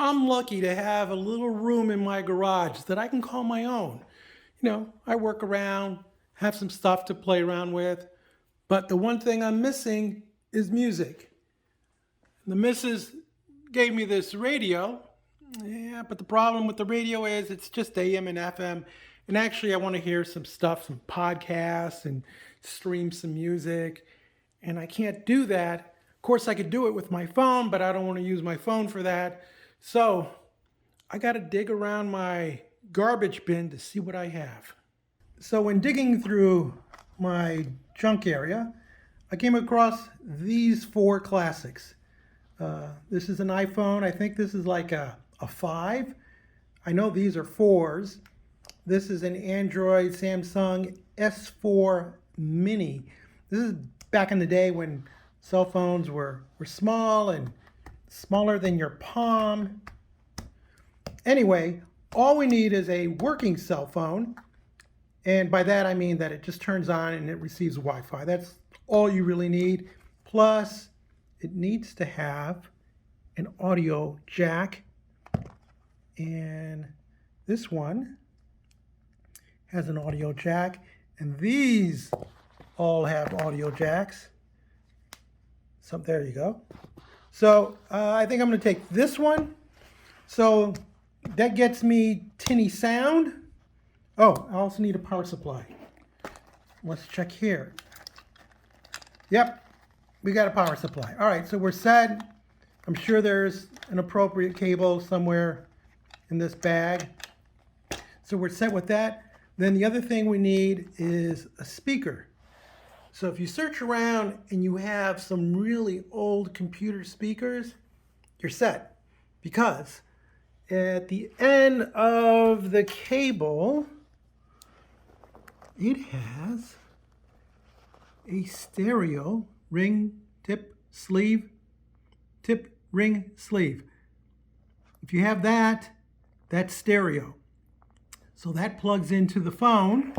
I'm lucky to have a little room in my garage that I can call my own. I work around, have some stuff to play around with, but the one thing I'm missing is music. The missus gave me this radio. Yeah, but the problem with the radio is it's just AM and FM. And actually, I want to hear some stuff, some podcasts, and stream some music. And I can't do that. Of course, I could do it with my phone, but I don't want to use my phone for that. So I got to dig around my garbage bin to see what I have. So when digging through my junk area, I came across these four classics. This is an iPhone. I think this is like a 5. I know these are 4s. This is an Android Samsung S4 Mini. This is back in the day when cell phones were small and smaller than your palm. Anyway, all we need is a working cell phone. And by that I mean that it just turns on and it receives Wi-Fi. That's all you really need. Plus, it needs to have an audio jack. And this one has an audio jack. And these all have audio jacks. So there you go. So I think I'm going to take this one. So that gets me tinny sound. Oh, I also need a power supply. Let's check here. Yep, we got a power supply. All right, so we're set. I'm sure there's an appropriate cable somewhere in this bag. So we're set with that. Then the other thing we need is a speaker. So if you search around and you have some really old computer speakers, you're set. Because at the end of the cable, it has a stereo ring, tip, sleeve, tip, ring, sleeve. If you have that, that's stereo. So that plugs into the phone,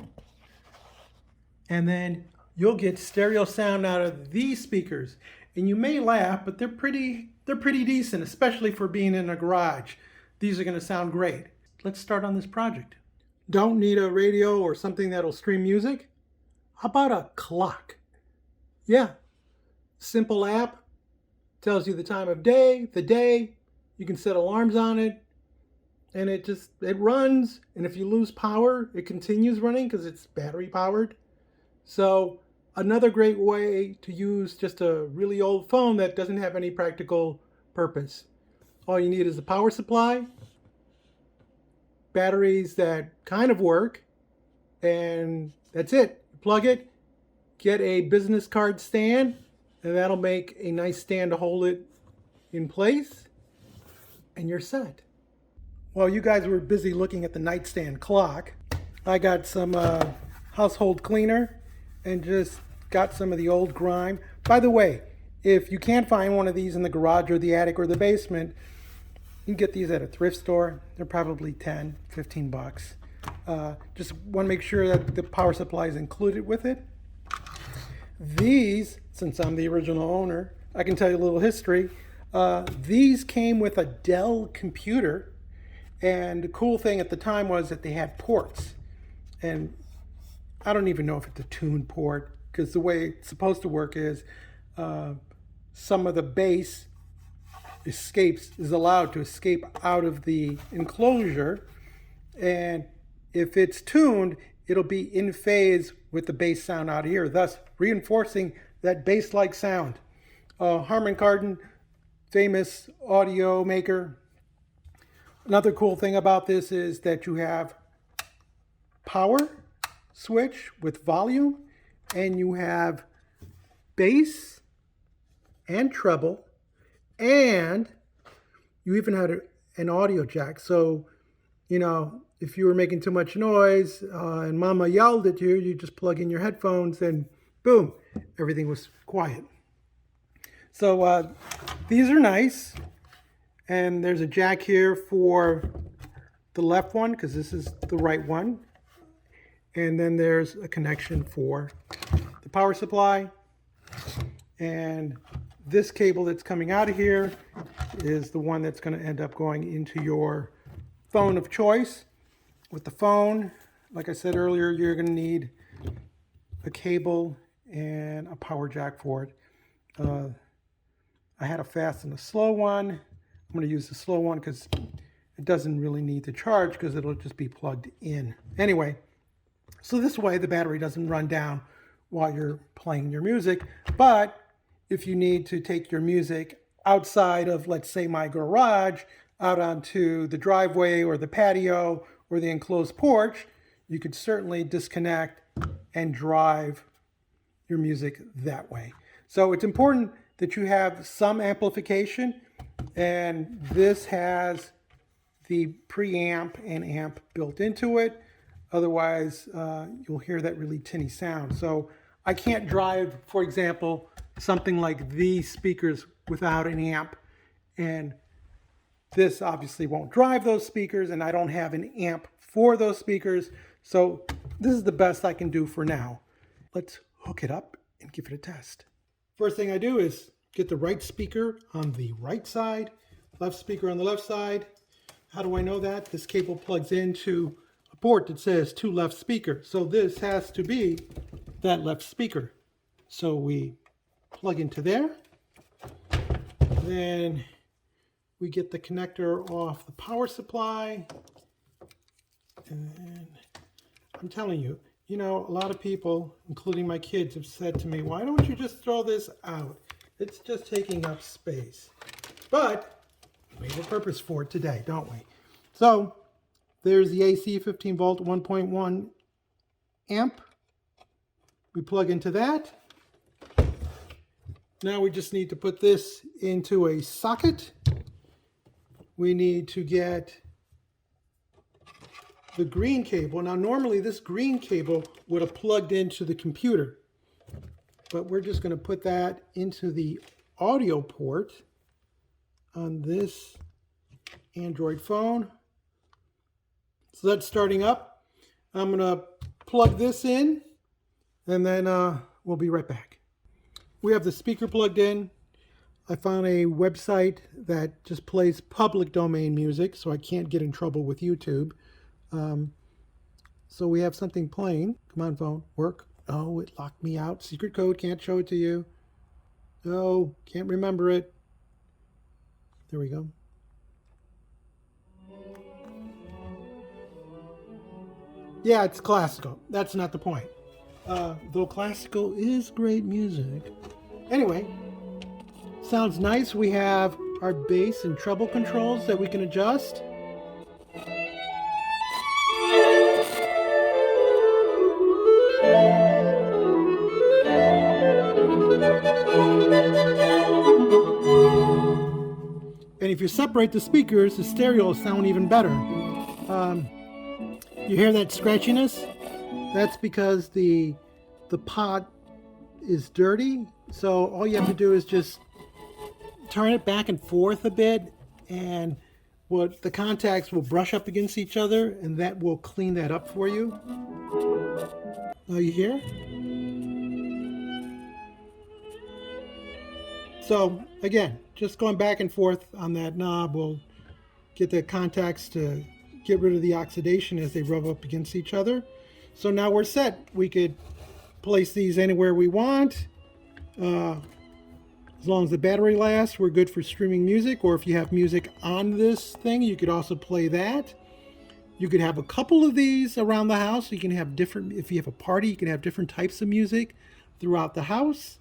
and then you'll get stereo sound out of these speakers. And you may laugh, but they're pretty decent, especially for being in a garage. These are going to sound great. Let's start on this project. Don't need a radio or something that'll stream music? How about a clock? Yeah, simple app, tells you the time of day, the day. You can set alarms on it, and it runs. And if you lose power, it continues running because it's battery powered. So another great way to use just a really old phone that doesn't have any practical purpose. All you need is a power supply, batteries that kind of work, and that's it. Plug it, get a business card stand, and that'll make a nice stand to hold it in place, and you're set. While you guys were busy looking at the nightstand clock, I got some household cleaner and just got some of the old grime. By the way, if you can't find one of these in the garage or the attic or the basement, you can get these at a thrift store. They're probably 10, 15 bucks. Just want to make sure that the power supply is included with it. These, since I'm the original owner, I can tell you a little history. These came with a Dell computer. And the cool thing at the time was that they had ports. And I don't even know if it's a tune port, because the way it's supposed to work is some of the bass is allowed to escape out of the enclosure. And if it's tuned, it'll be in phase with the bass sound out here, thus reinforcing that bass-like sound. Harman Kardon, famous audio maker. Another cool thing about this is that you have power switch with volume, and you have bass and treble, and you even had an audio jack. So, if you were making too much noise and mama yelled at you, you just plug in your headphones and boom, everything was quiet. So these are nice. And there's a jack here for the left one, because this is the right one. And then there's a connection for the power supply. And this cable that's coming out of here is the one that's going to end up going into your phone of choice. With the phone, like I said earlier, you're going to need a cable and a power jack for it. I had a fast and a slow one. I'm going to use the slow one because it doesn't really need to charge because it'll just be plugged in. Anyway, so this way the battery doesn't run down while you're playing your music. But if you need to take your music outside of, let's say, my garage, out onto the driveway or the patio or the enclosed porch, you could certainly disconnect and drive your music that way. So it's important that you have some amplification, and this has the preamp and amp built into it. Otherwise, you'll hear that really tinny sound. So I can't drive, for example, something like these speakers without an amp, and this obviously won't drive those speakers, and I don't have an amp for those speakers. So this is the best I can do for now. Let's hook it up and give it a test. First thing I do is get the right speaker on the right side, left speaker on the left side. How do I know that? This cable plugs into a port that says to left speaker. So this has to be that left speaker. So we plug into there. Then we get the connector off the power supply. And I'm telling you, you know, a lot of people, including my kids, have said to me, why don't you just throw this out? It's just taking up space. But we have a purpose for it today, don't we? So there's the AC 15 volt 1.1 amp. We plug into that. Now we just need to put this into a socket. We need to get the green cable. Now normally this green cable would have plugged into the computer, but we're just going to put that into the audio port on this Android phone. So that's starting up. I'm going to plug this in, and then we'll be right back. We have the speaker plugged in. I found a website that just plays public domain music, so I can't get in trouble with YouTube. So we have something playing. Come on, phone, work. Oh, it locked me out. Secret code, can't show it to you. Oh, can't remember it. There we go. Yeah, it's classical. That's not the point. Though classical is great music. Anyway, sounds nice. We have our bass and treble controls that we can adjust. And if you separate the speakers, the stereo will sound even better. You hear that scratchiness? That's because the pot is dirty. So all you have to do is just turn it back and forth a bit, and the contacts will brush up against each other, and that will clean that up for you. Are you here? So again, just going back and forth on that knob will get the contacts to get rid of the oxidation as they rub up against each other. So now we're set. We could place these anywhere we want. As long as the battery lasts, we're good for streaming music, or if you have music on this thing, you could also play that. You could have a couple of these around the house. You can have different, if you have a party, you can have different types of music throughout the house.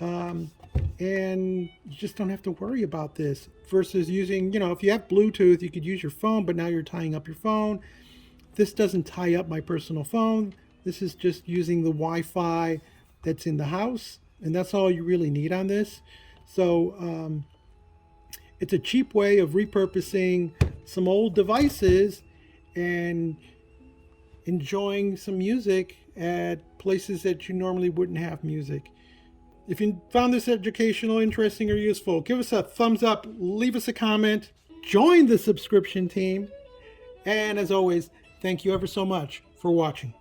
And you just don't have to worry about this versus using, if you have Bluetooth, you could use your phone, but now you're tying up your phone. This doesn't tie up my personal phone. This is just using the Wi-Fi that's in the house, and that's all you really need on this. So it's a cheap way of repurposing some old devices and enjoying some music at places that you normally wouldn't have music. If you found this educational, interesting, or useful, give us a thumbs up, leave us a comment, join the subscription team, and as always, thank you ever so much for watching.